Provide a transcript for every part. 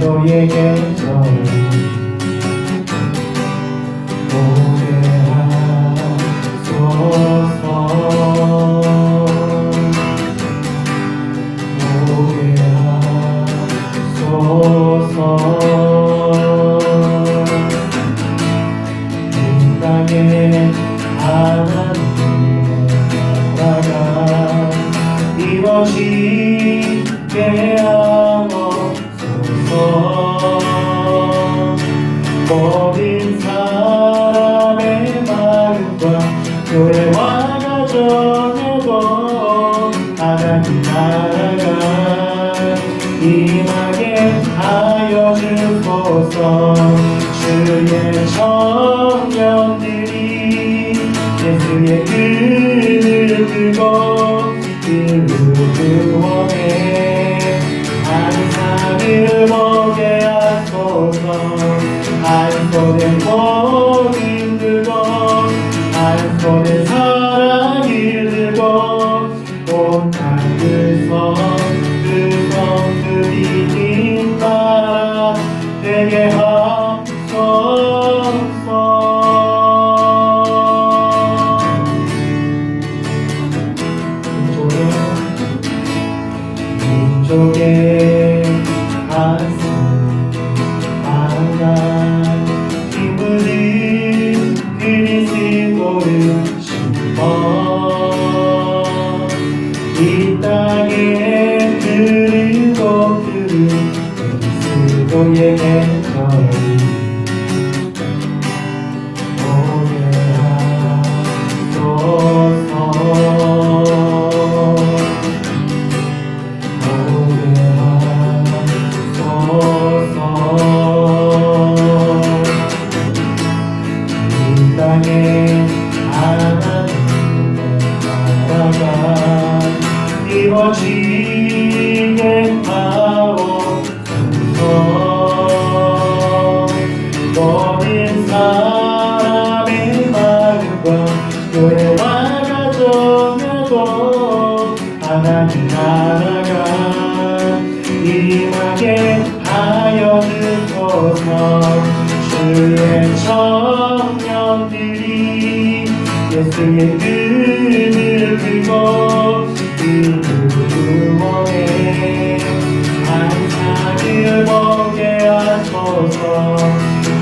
너의 계절이 오게 하소서. 오게 하소서. 이 땅에 하나님의 나라가 이루어지게 하옵소서. 모든 사람의 마음과 교회와 가정에도 하나님 나라가 임하게 하여 주소서. 주의 청년들이 예수의 글을 들고 일루원에 환상을 보게 하소서. 한 손에 복을 들고 한 손에 사랑을 들고 온 땅을 성들이 나라 되게 하소서. 민족의 가슴 하나 기분은 그리스도를 심어 이 땅에 흐르고 흐른 그리스도의 계절이 오게 하소서. 땅에 하나님의 나라가 이루어지게 하옵소서. 모든 사람의 마음과 교회와 가정에도 하나님 나라가 임하게 하여 주소서. 주의 청년들이 예수의 글을 들고 일루원에 환상을 보게 하소서.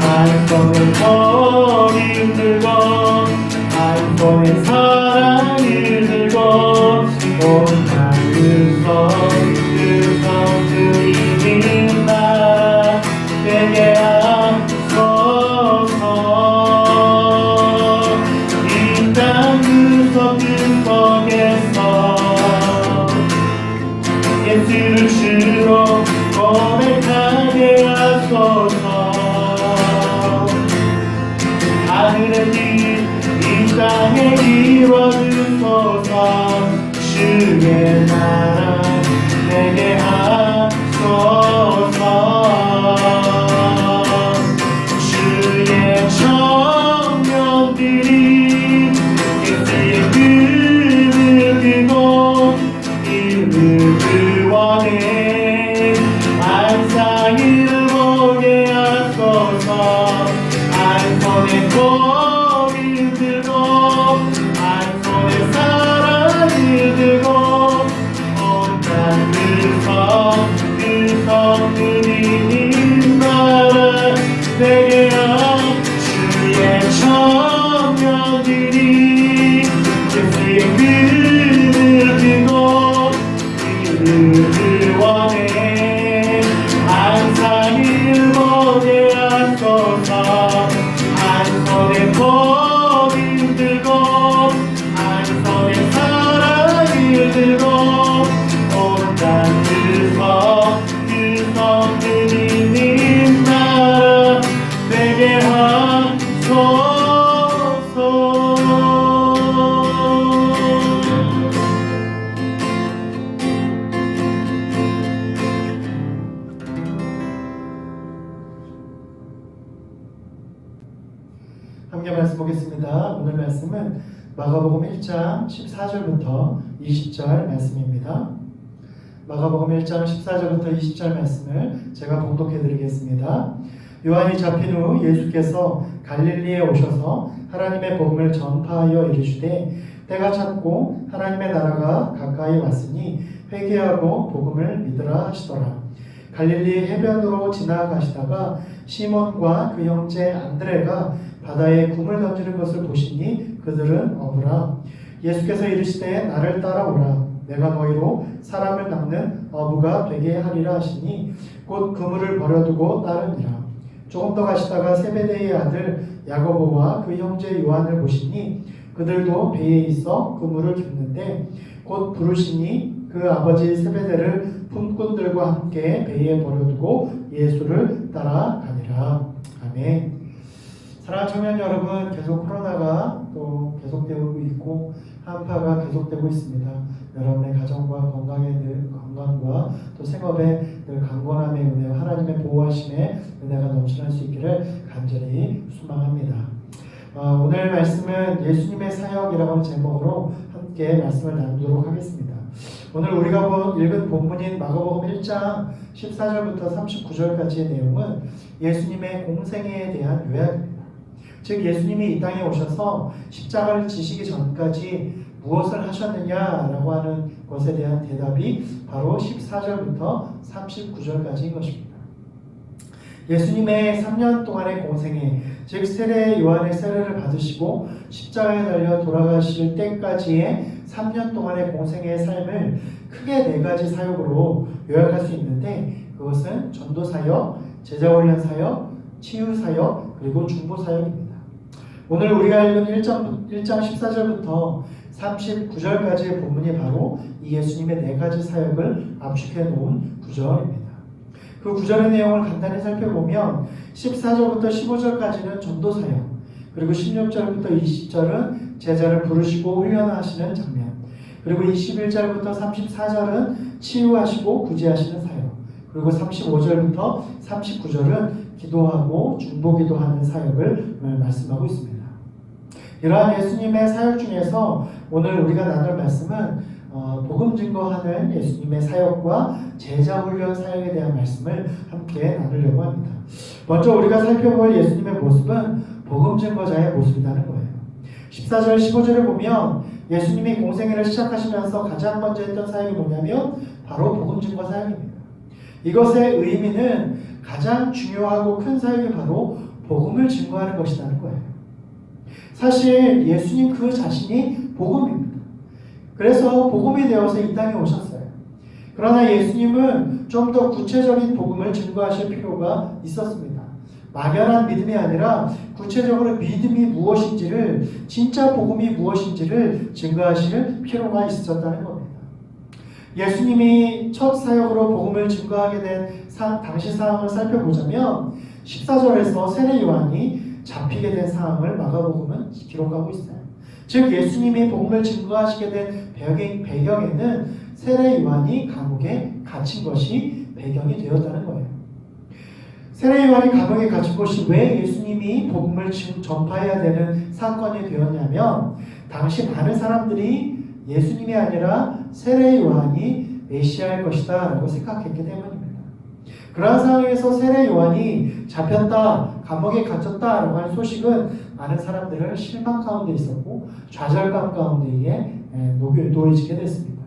한 손에 복을 들고 한 손에 사랑을 들고 온 땅을 성들이 나라 되게 하소서. 이 땅 구석구석에서 예수를 주로 고백하게 하소서. 하늘의 뜻 이 땅에 이루어주소서. 주의 나라 되게 하소서. 주의 청년들이 예수의 글을 들고 일루원에 환상을 보게 하소서. 한 손에 복을 들고 한 손에 사랑을 들고 온 땅을 성들이 나라 되게 하옵소서. 주의 청년들이 예수의 글을 들고 일루원에 환상을 보게 하소서. 한 손에 복을 들고 한 손에 사랑을 들고 온 땅을 성들이 나라 되게 하소서. 함께 말씀 보겠습니다. 오늘 말씀은 마가복음 1장 14절부터 20절 말씀입니다. 마가복음 1장 14절부터 20절 말씀을 제가 봉독해 드리겠습니다. 요한이 잡힌 후 예수께서 갈릴리에 오셔서 하나님의 복음을 전파하여 이르시되 때가 찼고 하나님의 나라가 가까이 왔으니 회개하고 복음을 믿으라 하시더라. 갈릴리 해변으로 지나가시다가 시몬과 그 형제 안드레가 바다에 굼을 던지는 것을 보시니 그들은 어부라. 예수께서 이르시되 나를 따라오라. 내가 너희로 사람을 낚는 어부가 되게 하리라 하시니 곧 그물을 버려두고 따르니라. 조금 더 가시다가 세베대의 아들 야고보와 그 형제 요한을 보시니 그들도 배에 있어 그물을 깁는데 곧 부르시니 그 아버지 세베대를 품꾼들과 함께 배에 버려두고 예수를 따라가니라. 아멘. 사랑하는 청년 여러분, 계속 코로나가 또 계속되고 있고 한파가 계속되고 있습니다. 여러분의 가정과 건강과 또 생업에 늘 강건함의 은혜와 하나님의 보호하심의 은혜가 넘쳐날 수 있기를 간절히 소망합니다. 오늘 말씀은 예수님의 사역이라고 하는 제목으로 함께 말씀을 나누도록 하겠습니다. 오늘 우리가 읽은 본문인 마가복음 1장 14절부터 39절까지의 내용은 예수님의 공생애에 대한 요약입니다. 즉 예수님이 이 땅에 오셔서 십자가를 지시기 전까지 무엇을 하셨느냐라고 하는 것에 대한 대답이 바로 14절부터 39절까지인 것입니다. 예수님의 3년 동안의 공생애, 즉 세례 요한의 세례를 받으시고 십자가에 달려 돌아가실 때까지의 3년 동안의 공생애의 삶을 크게 4가지 사역으로 요약할 수 있는데 그것은 전도사역, 제자훈련사역, 치유사역, 그리고 중보사역입니다. 오늘 우리가 읽은 1장 14절부터 39절까지의 본문이 바로 이 예수님의 4가지 사역을 압축해 놓은 구절입니다. 그 구절의 내용을 간단히 살펴보면 14절부터 15절까지는 전도사역, 그리고 16절부터 20절은 제자를 부르시고 훈련하시는 장면, 그리고 21절부터 34절은 치유하시고 구제하시는 사역, 그리고 35절부터 39절은 기도하고 중보기도하는 사역을 말씀하고 있습니다. 이러한 예수님의 사역 중에서 오늘 우리가 나눌 말씀은 복음 증거하는 예수님의 사역과 제자 훈련 사역에 대한 말씀을 함께 나누려고 합니다. 먼저 우리가 살펴볼 예수님의 모습은 복음 증거자의 모습이라는 거예요. 14절 15절에 보면 예수님이 공생애를 시작하시면서 가장 먼저 했던 사역이 뭐냐면 바로 복음 증거 사역입니다. 이것의 의미는 가장 중요하고 큰 사역이 바로 복음을 증거하는 것이라는 거예요. 사실 예수님 그 자신이 복음입니다. 그래서 복음이 되어서 이 땅에 오셨어요. 그러나 예수님은 좀 더 구체적인 복음을 증거하실 필요가 있었습니다. 막연한 믿음이 아니라 구체적으로 믿음이 무엇인지를, 진짜 복음이 무엇인지를 증거하실 필요가 있었다는 겁니다. 예수님이 첫 사역으로 복음을 증거하게 된 당시 상황을 살펴보자면 14절에서 세례 요한이 잡히게 된 상황을 마가복음은 기록하고 있어요. 즉 예수님이 복음을 증거하시게 된 배경에는 세례 요한이 감옥에 갇힌 것이 배경이 되었다는 거예요. 세례 요한이 감옥에 갇힌 것이 왜 예수님이 복음을 전파해야 되는 사건이 되었냐면 당시 많은 사람들이 예수님이 아니라 세례 요한이 메시아일 것이다 라고 생각했기 때문입니다. 그러한 상황에서 세례 요한이 잡혔다, 감옥에 갇혔다 라고 하는 소식은 많은 사람들을 실망 가운데 있었고 좌절감 가운데에 놓여지게 됐습니다.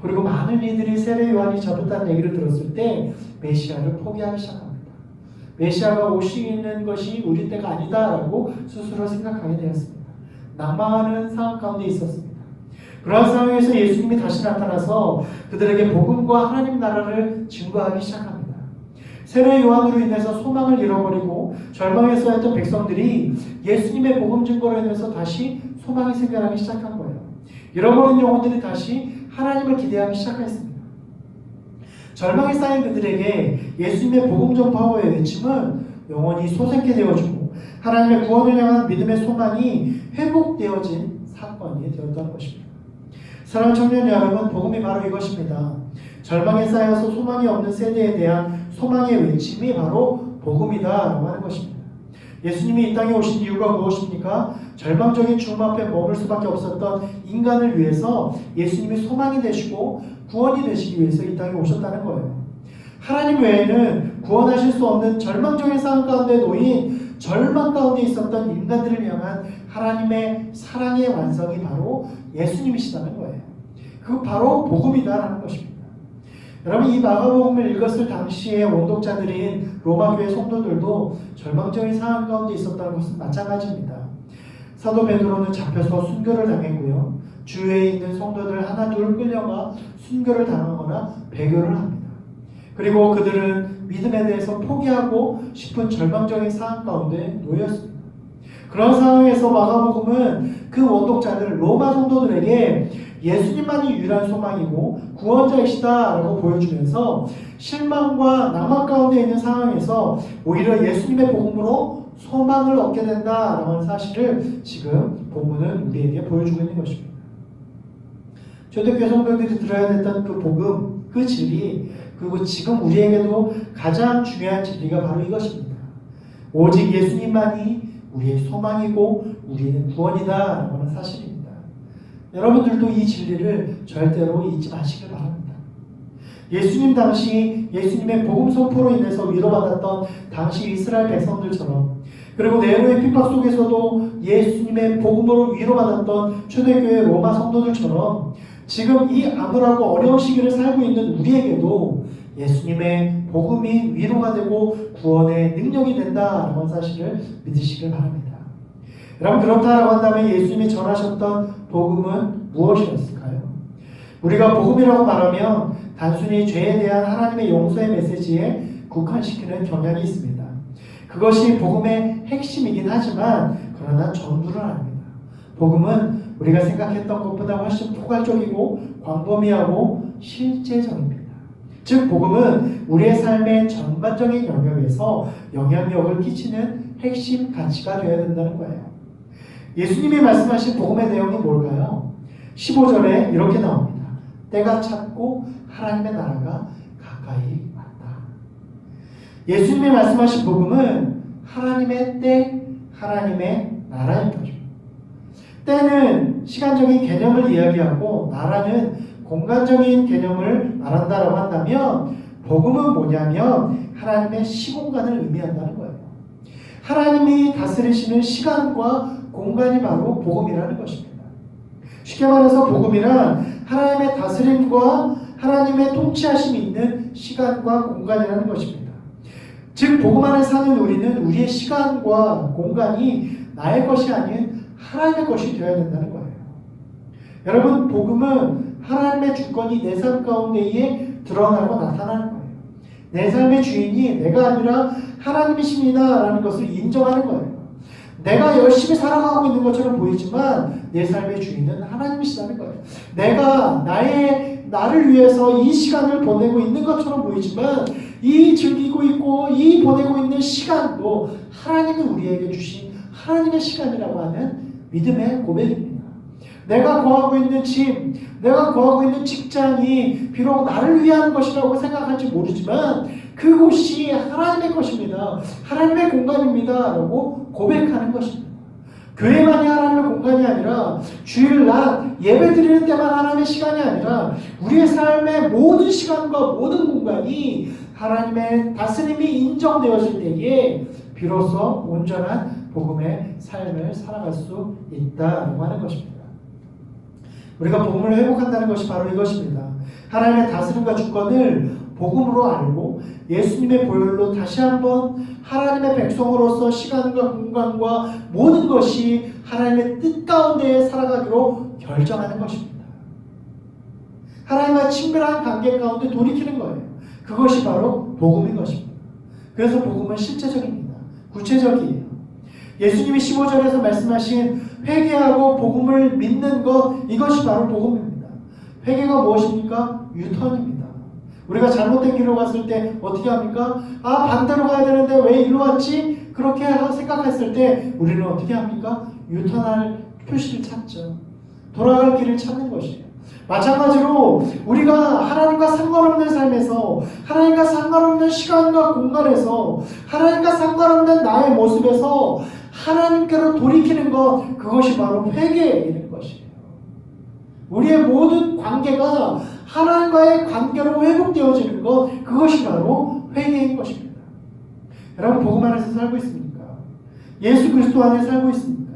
그리고 많은 이들이 세례 요한이 잡혔다는 얘기를 들었을 때 메시아를 포기하기 시작합니다. 메시아가 오시는 것이 우리 때가 아니다라고 스스로 생각하게 되었습니다. 낭망하는 상황 가운데 있었습니다. 그러한 상황에서 예수님이 다시 나타나서 그들에게 복음과 하나님 나라를 증거하기 시작합니다. 세례 요한으로 인해서 소망을 잃어버리고 절망에 처했던 백성들이 예수님의 복음 증거로 인해서 다시 소망이 생겨나기 시작한 거예요. 잃어버린 영혼들이 다시 하나님을 기대하기 시작했습니다. 절망에 쌓인 그들에게 예수님의 복음 전파와의 외침은 영혼이 솟게 되어주고 하나님의 구원을 향한 믿음의 소망이 회복되어진 사건이 되었던 것입니다. 사랑하는 청년 여러분, 복음이 바로 이것입니다. 절망에 쌓여서 소망이 없는 세대에 대한 소망의 외침이 바로 복음이다라고 하는 것입니다. 예수님이 이 땅에 오신 이유가 무엇입니까? 절망적인 죽음 앞에 머물 수밖에 없었던 인간을 위해서 예수님이 소망이 되시고 구원이 되시기 위해서 이 땅에 오셨다는 거예요. 하나님 외에는 구원하실 수 없는 절망적인 상황 가운데 놓인 절망 가운데 있었던 인간들을 향한 하나님의 사랑의 완성이 바로 예수님이시다는 거예요. 그 바로 복음이다라는 것입니다. 여러분, 이 마가복음을 읽었을 당시의 원독자들인 로마교회 성도들도 절망적인 상황 가운데 있었다는 것은 마찬가지입니다. 사도 베드로는 잡혀서 순교를 당했고요. 주위에 있는 성도들 하나 둘 끌려가 순교를 당하거나 배교를 합니다. 그리고 그들은 믿음에 대해서 포기하고 싶은 절망적인 상황 가운데 놓였습니다. 그런 상황에서 마가복음은 그 원독자들 로마 성도들에게 예수님만이 유일한 소망이고 구원자이시다라고 보여주면서 실망과 낙망 가운데 있는 상황에서 오히려 예수님의 복음으로 소망을 얻게 된다라는 사실을 지금 본문은 우리에게 보여주고 있는 것입니다. 초대교회 성도들이 들어야 됐던 그 복음, 그 진리, 그리고 지금 우리에게도 가장 중요한 진리가 바로 이것입니다. 오직 예수님만이 우리의 소망이고 우리는 구원이다라는 사실입니다. 여러분들도 이 진리를 절대로 잊지 마시길 바랍니다. 예수님 당시 예수님의 복음 선포로 인해서 위로받았던 당시 이스라엘 백성들처럼, 그리고 네로의 핍박 속에서도 예수님의 복음으로 위로받았던 초대교회 로마 성도들처럼 지금 이 암울하고 어려운 시기를 살고 있는 우리에게도 예수님의 복음이 위로가 되고 구원의 능력이 된다라는 사실을 믿으시길 바랍니다. 여러분, 그렇다라고 한다면 예수님이 전하셨던 복음은 무엇이었을까요? 우리가 복음이라고 말하면 단순히 죄에 대한 하나님의 용서의 메시지에 국한시키는 경향이 있습니다. 그것이 복음의 핵심이긴 하지만 그러나 전부를 아닙니다. 복음은 우리가 생각했던 것보다 훨씬 포괄적이고 광범위하고 실제적입니다. 즉 복음은 우리의 삶의 전반적인 영역에서 영향력을 끼치는 핵심 가치가 되어야 된다는 거예요. 예수님이 말씀하신 복음의 내용이 뭘까요? 15절에 이렇게 나옵니다. 때가 찼고 하나님의 나라가 가까이 왔다. 예수님이 말씀하신 복음은 하나님의 때, 하나님의 나라인 거죠. 때는 시간적인 개념을 이야기하고 나라는 공간적인 개념을 말한다라고 한다면 복음은 뭐냐면 하나님의 시공간을 의미한다는 거예요. 하나님이 다스리시는 시간과 공간이 바로 복음이라는 것입니다. 쉽게 말해서 복음이란 하나님의 다스림과 하나님의 통치하심이 있는 시간과 공간이라는 것입니다. 즉 복음 안에 사는 우리는 우리의 시간과 공간이 나의 것이 아닌 하나님의 것이 되어야 된다는 거예요. 여러분, 복음은 하나님의 주권이 내 삶 가운데에 드러나고 나타나는 거예요. 내 삶의 주인이 내가 아니라 하나님이십니다 라는 것을 인정하는 거예요. 내가 열심히 살아가고 있는 것처럼 보이지만 내 삶의 주인은 하나님이시다는 거예요. 내가 나를 위해서 이 시간을 보내고 있는 것처럼 보이지만 이 즐기고 있고 이 보내고 있는 시간도 하나님이 우리에게 주신 하나님의 시간이라고 하는 믿음의 고백입니다. 내가 거하고 있는 집, 내가 거하고 있는 직장이 비록 나를 위한 것이라고 생각할지 모르지만 그곳이 하나님의 것입니다. 하나님의 공간입니다. 라고 고백하는 것입니다. 교회만이 하나님의 공간이 아니라 주일날 예배 드리는 때만 하나님의 시간이 아니라 우리의 삶의 모든 시간과 모든 공간이 하나님의 다스림이 인정되어질 때에 비로소 온전한 복음의 삶을 살아갈 수 있다고 하는 것입니다. 우리가 복음을 회복한다는 것이 바로 이것입니다. 하나님의 다스림과 주권을 복음으로 알고 예수님의 보혈로 다시 한번 하나님의 백성으로서 시간과 공간과 모든 것이 하나님의 뜻 가운데 살아가기로 결정하는 것입니다. 하나님과 친밀한 관계 가운데 돌이키는 거예요. 그것이 바로 복음인 것입니다. 그래서 복음은 실제적입니다. 구체적이에요. 예수님이 15절에서 말씀하신 회개하고 복음을 믿는 것, 이것이 바로 복음입니다. 회개가 무엇입니까? 유턴입니다. 우리가 잘못된 길로 갔을 때 어떻게 합니까? 반대로 가야 되는데 왜 일로 왔지? 그렇게 생각했을 때 우리는 어떻게 합니까? 유턴할 표시를 찾죠. 돌아갈 길을 찾는 것이에요. 마찬가지로 우리가 하나님과 상관없는 삶에서, 하나님과 상관없는 시간과 공간에서, 하나님과 상관없는 나의 모습에서 하나님께로 돌이키는 것, 그것이 바로 회개인 것이에요. 우리의 모든 관계가 하나님과의 관계로 회복되어지는 것, 그것이 바로 회개인 것입니다. 여러분, 복음 안에서 살고 있습니까? 예수 그리스도 안에 살고 있습니까?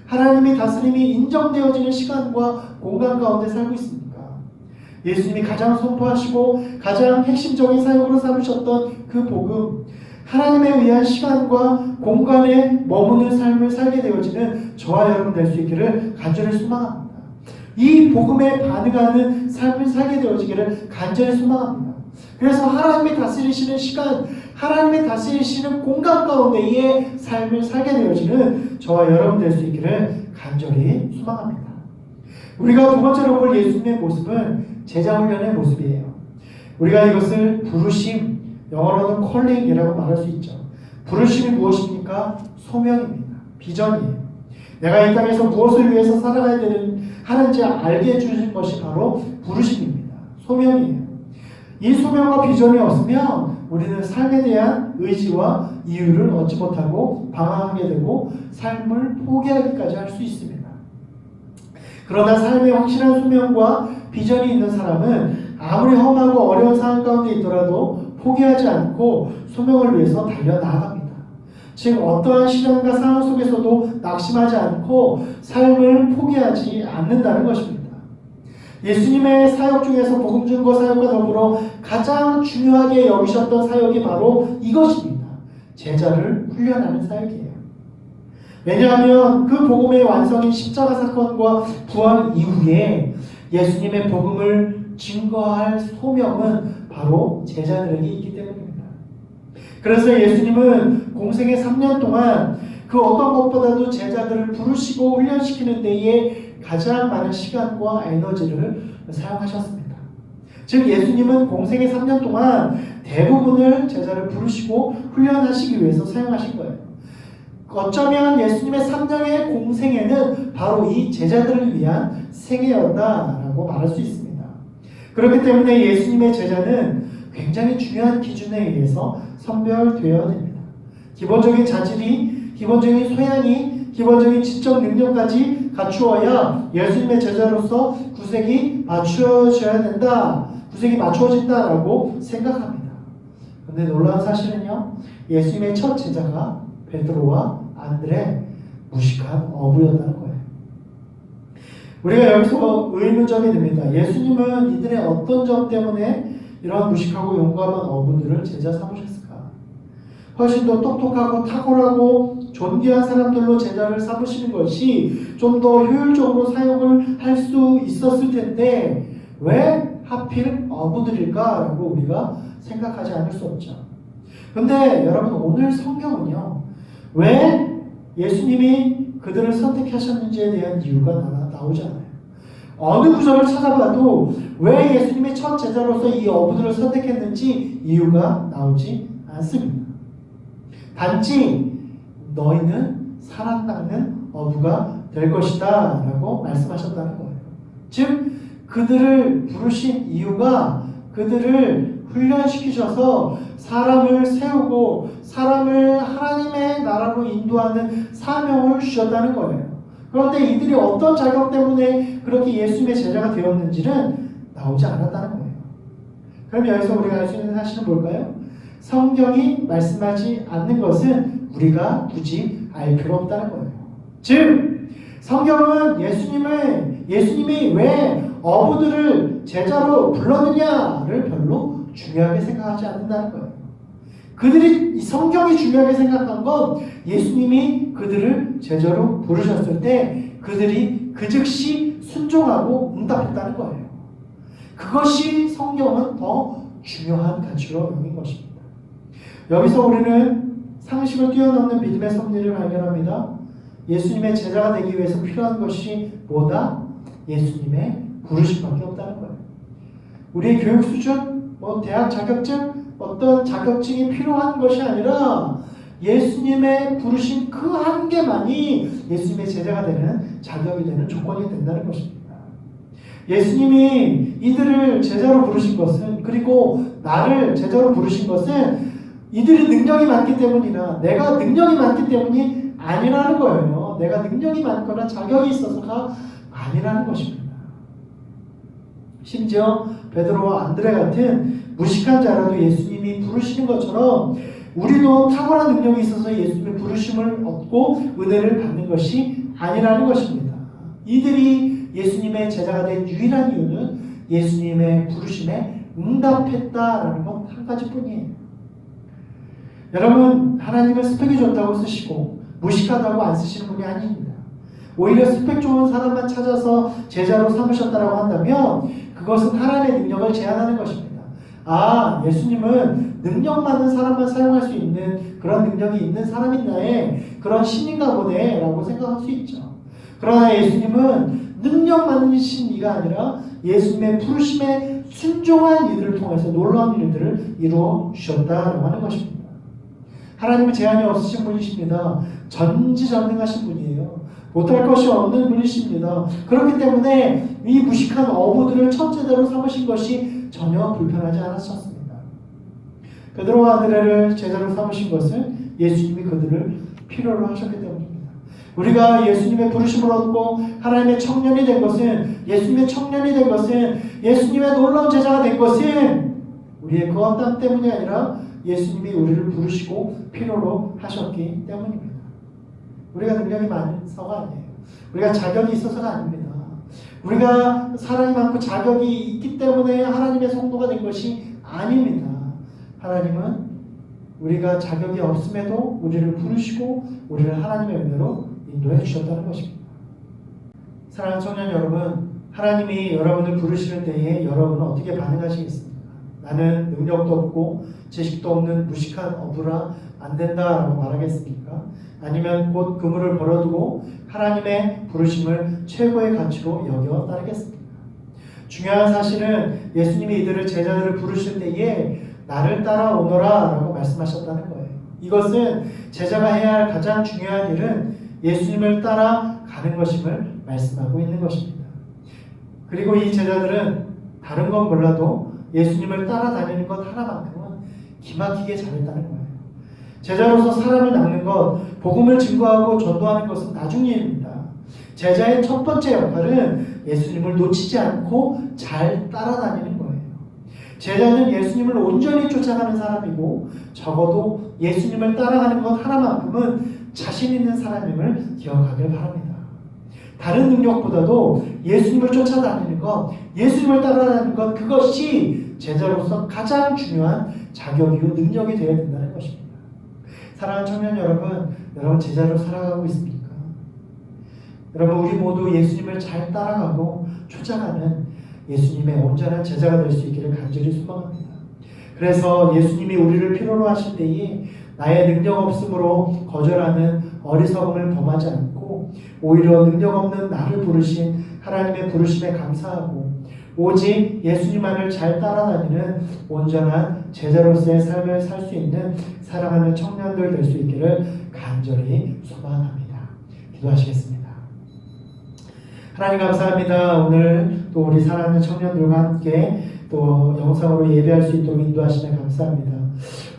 하나님의 다스림이 인정되어지는 시간과 공간 가운데 살고 있습니까? 예수님이 가장 선포하시고 가장 핵심적인 사역으로 삼으셨던 그 복음, 하나님에 의한 시간과 공간에 머무는 삶을 살게 되어지는 저와 여러분 될 수 있기를 간절히 소망합니다. 이 복음에 반응하는 삶을 살게 되어지기를 간절히 소망합니다. 그래서 하나님이 다스리시는 시간, 하나님이 다스리시는 공간 가운데의 삶을 살게 되어지는 저와 여러분 될 수 있기를 간절히 소망합니다. 우리가 두 번째로 볼 예수님의 모습은 제자훈련의 모습이에요. 우리가 이것을 부르심, 영어로는 콜링이라고 말할 수 있죠. 부르심이 무엇입니까? 소명입니다. 비전이에요. 내가 이 땅에서 무엇을 위해서 살아가야 하는지 알게 해주신 것이 바로 부르심입니다. 소명이에요. 이 소명과 비전이 없으면 우리는 삶에 대한 의지와 이유를 얻지 못하고 방황하게 되고 삶을 포기하기까지 할 수 있습니다. 그러나 삶의 확실한 소명과 비전이 있는 사람은 아무리 험하고 어려운 상황 가운데 있더라도 포기하지 않고 소명을 위해서 달려나아갑니다. 즉 어떠한 시련과 상황 속에서도 낙심하지 않고 삶을 포기하지 않는다는 것입니다. 예수님의 사역 중에서 복음 증거 사역과 더불어 가장 중요하게 여기셨던 사역이 바로 이것입니다. 제자를 훈련하는 사역이에요. 왜냐하면 그 복음의 완성인 십자가 사건과 부활 이후에 예수님의 복음을 증거할 소명은 바로 제자들에게 있기 때문입니다. 그래서 예수님은 공생의 3년 동안 그 어떤 것보다도 제자들을 부르시고 훈련시키는 데에 가장 많은 시간과 에너지를 사용하셨습니다. 즉 예수님은 공생의 3년 동안 대부분을 제자를 부르시고 훈련하시기 위해서 사용하신 거예요. 어쩌면 예수님의 3년의 공생애는 바로 이 제자들을 위한 생애였다라고 말할 수 있습니다. 그렇기 때문에 예수님의 제자는 굉장히 중요한 기준에 의해서 선별되어야 됩니다. 기본적인 자질이, 기본적인 소양이, 기본적인 지적 능력까지 갖추어야 예수님의 제자로서 구색이 맞추어져야 된다, 구색이 맞추어진다라고 생각합니다. 그런데 놀라운 사실은요, 예수님의 첫 제자가 베드로와 안드레, 무식한 어부였다는 거예요. 우리가 여기서 의문점이 됩니다. 예수님은 이들의 어떤 점 때문에 이런 무식하고 용감한 어부들을 제자 삼으셨을까? 훨씬 더 똑똑하고 탁월하고 존귀한 사람들로 제자를 삼으시는 것이 좀 더 효율적으로 사용을 할 수 있었을 텐데 왜 하필 어부들일까라고 우리가 생각하지 않을 수 없죠. 근데 여러분, 오늘 성경은요, 왜 예수님이 그들을 선택하셨는지에 대한 이유가 나오지 않아요. 어느 구절을 찾아봐도 왜 예수님의 첫 제자로서 이 어부들을 선택했는지 이유가 나오지 않습니다. 단지 너희는 사랑 낚는 어부가 될 것이다 라고 말씀하셨다는 거예요. 즉 그들을 부르신 이유가 그들을 훈련시키셔서 사람을 세우고 사람을 하나님의 나라로 인도하는 사명을 주셨다는 거예요. 그런데 이들이 어떤 자격 때문에 그렇게 예수님의 제자가 되었는지는 나오지 않았다는 거예요. 그럼 여기서 우리가 알 수 있는 사실은 뭘까요? 성경이 말씀하지 않는 것은 우리가 굳이 알 필요 없다는 거예요. 즉 성경은 예수님이 왜 어부들을 제자로 불렀느냐를 별로 중요하게 생각하지 않는다는 거예요. 이 성경이 중요하게 생각한 건 예수님이 그들을 제자로 부르셨을 때 그들이 그 즉시 순종하고 응답했다는 거예요. 그것이 성경은 더 중요한 가치로 여긴 것입니다. 여기서 우리는 상식을 뛰어넘는 믿음의 섭리를 발견합니다. 예수님의 제자가 되기 위해서 필요한 것이 뭐다? 예수님의 부르심밖에 없다는 거예요. 우리의 교육 수준, 대학 자격증, 어떤 자격증이 필요한 것이 아니라 예수님의 부르신 그 한 개만이 예수님의 제자가 되는 자격이 되는 조건이 된다는 것입니다. 예수님이 이들을 제자로 부르신 것은, 그리고 나를 제자로 부르신 것은 이들이 능력이 많기 때문이나 내가 능력이 많기 때문이 아니라는 거예요. 내가 능력이 많거나 자격이 있어서가 아니라는 것입니다. 심지어 베드로와 안드레 같은 무식한 자라도 예수님이 부르시는 것처럼 우리도 탁월한 능력이 있어서 예수님의 부르심을 얻고 은혜를 받는 것이 아니라는 것입니다. 이들이 예수님의 제자가 된 유일한 이유는 예수님의 부르심에 응답했다라는 것 한 가지뿐이에요. 여러분, 하나님은 스펙이 좋다고 쓰시고 무식하다고 안 쓰시는 분이 아닙니다. 오히려 스펙 좋은 사람만 찾아서 제자로 삼으셨다고 한다면 그것은 하나님의 능력을 제한하는 것입니다. 아, 예수님은 능력 많은 사람만 사용할 수 있는 그런 능력이 있는 사람인가에 그런 신인가 보네 라고 생각할 수 있죠. 그러나 예수님은 능력 많은 신이가 아니라 예수님의 부르심에 순종한 이들을 통해서 놀라운 일들을 이루어 주셨다라고 하는 것입니다. 하나님은 제한이 없으신 분이십니다. 전지전능하신 분이에요. 못할 것이 없는 분이십니다. 그렇기 때문에 이 무식한 어부들을 첫제자로 삼으신 것이 전혀 불편하지 않으셨습니다. 베드로와 안드레를 제자로 삼으신 것은 예수님이 그들을 필요로 하셨기 때문입니다. 우리가 예수님의 부르심을 얻고 하나님의 청년이 된 것은 예수님의 놀라운 제자가 된 것은 우리의 그 어떤 때문이 아니라 예수님이 우리를 부르시고 필요로 하셨기 때문입니다. 우리가 능력이 많아서가 아니에요. 우리가 자격이 있어서가 아닙니다. 우리가 사랑이 많고 자격이 있기 때문에 하나님의 성도가 된 것이 아닙니다. 하나님은 우리가 자격이 없음에도 우리를 부르시고 우리를 하나님의 은혜로 인도해 주셨다는 것입니다. 사랑하는 청년 여러분, 하나님이 여러분을 부르시는 때에 여러분은 어떻게 반응하시겠습니까? 나는 능력도 없고 지식도 없는 무식한 어부라 안 된다라고 말하겠습니까? 아니면 곧 그물을 벌어두고 하나님의 부르심을 최고의 가치로 여겨 따르겠습니까? 중요한 사실은 예수님이 이들을 제자들을 부르실 때에 나를 따라오너라 라고 말씀하셨다는 거예요. 이것은 제자가 해야 할 가장 중요한 일은 예수님을 따라가는 것임을 말씀하고 있는 것입니다. 그리고 이 제자들은 다른 건 몰라도 예수님을 따라다니는 것 하나만큼은 기막히게 잘했다는 거예요. 제자로서 사람을 낚는 것, 복음을 증거하고 전도하는 것은 나중 일입니다. 제자의 첫 번째 역할은 예수님을 놓치지 않고 잘 따라다니는 거예요. 제자는 예수님을 온전히 쫓아가는 사람이고 적어도 예수님을 따라가는 것 하나만큼은 자신 있는 사람임을 기억하길 바랍니다. 다른 능력보다도 예수님을 쫓아다니는 것, 예수님을 따라다니는 것, 그것이 제자로서 가장 중요한 자격이고 능력이 되어야 된다는 것입니다. 사랑하는 청년 여러분, 여러분 제자로 살아가고 있습니까? 여러분, 우리 모두 예수님을 잘 따라가고 쫓아가는 예수님의 온전한 제자가 될 수 있기를 간절히 소망합니다. 그래서 예수님이 우리를 필요로 하실 때에 나의 능력 없음으로 거절하는 어리석음을 범하지 않고 오히려 능력 없는 나를 부르신 하나님의 부르심에 감사하고 오직 예수님만을 잘 따라다니는 온전한 제자로서의 삶을 살 수 있는 사랑하는 청년들 될 수 있기를 간절히 소망합니다. 기도하시겠습니다. 하나님 감사합니다. 오늘 또 우리 사랑하는 청년들과 함께 또 영상으로 예배할 수 있도록 인도하시며 감사합니다.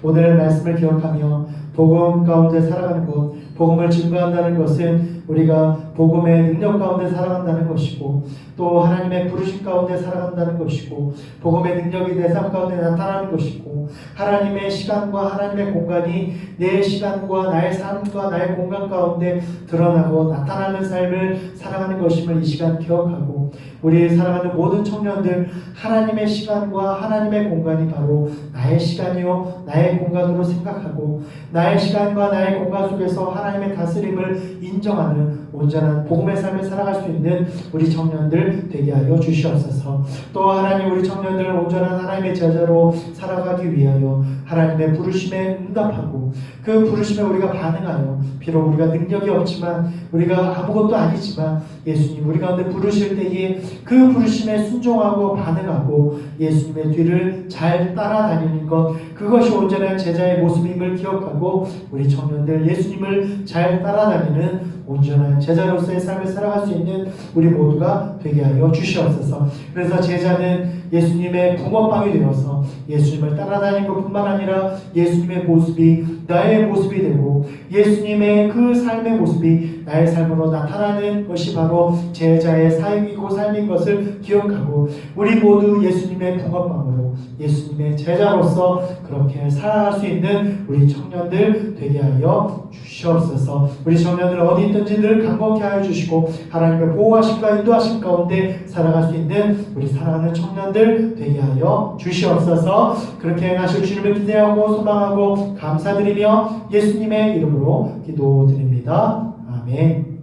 오늘 말씀을 기억하며 복음 가운데 살아가는 것, 복음을 증거한다는 것은 우리가 복음의 능력 가운데 살아간다는 것이고 또 하나님의 부르심 가운데 살아간다는 것이고 복음의 능력이 내 삶 가운데 나타나는 것이고 하나님의 시간과 하나님의 공간이 내 시간과 나의 삶과 나의 공간 가운데 드러나고 나타나는 삶을 살아가는 것임을 이 시간 기억하고 우리 사랑하는 모든 청년들 하나님의 시간과 하나님의 공간이 바로 나의 시간이요 나의 공간으로 생각하고 나의 시간과 나의 공간 속에서 하나님의 다스림을 인정하는 온전한 복음의 삶을 살아갈 수 있는 우리 청년들 되게 하여 주시옵소서. 또 하나님 우리 청년들 온전한 하나님의 제자로 살아가기 위하여 하나님의 부르심에 응답하고 그 부르심에 우리가 반응하여 비록 우리가 능력이 없지만 우리가 아무것도 아니지만 예수님 우리 가운데 부르실 때에 그 부르심에 순종하고 반응하고 예수님의 뒤를 잘 따라다니는 것 그것이 온전한 제자의 모습임을 기억하고 우리 청년들 예수님을 잘 따라다니는 온전한 제자로서의 삶을 살아갈 수 있는 우리 모두가 되게 하여 주시옵소서. 그래서 제자는 예수님의 붕어빵이 되어서 예수님을 따라다니는 것뿐만 아니라 예수님의 모습이 나의 모습이 되고 예수님의 그 삶의 모습이 나의 삶으로 나타나는 것이 바로 제자의 삶이고 삶인 것을 기억하고 우리 모두 예수님의 붕어빵으로 예수님의 제자로서 그렇게 살아갈 수 있는 우리 청년들 되게 하여 주시옵소서. 우리 청년들 어디 있든지 늘 강건케 하여 주시고 하나님의 보호하심과 인도하심 가운데 살아갈 수 있는 우리 사랑하는 청년들 되게 하여 주시옵소서. 그렇게 행하실 주님을 기대하고 소망하고 감사드리며 예수님의 이름으로 기도드립니다. 아멘.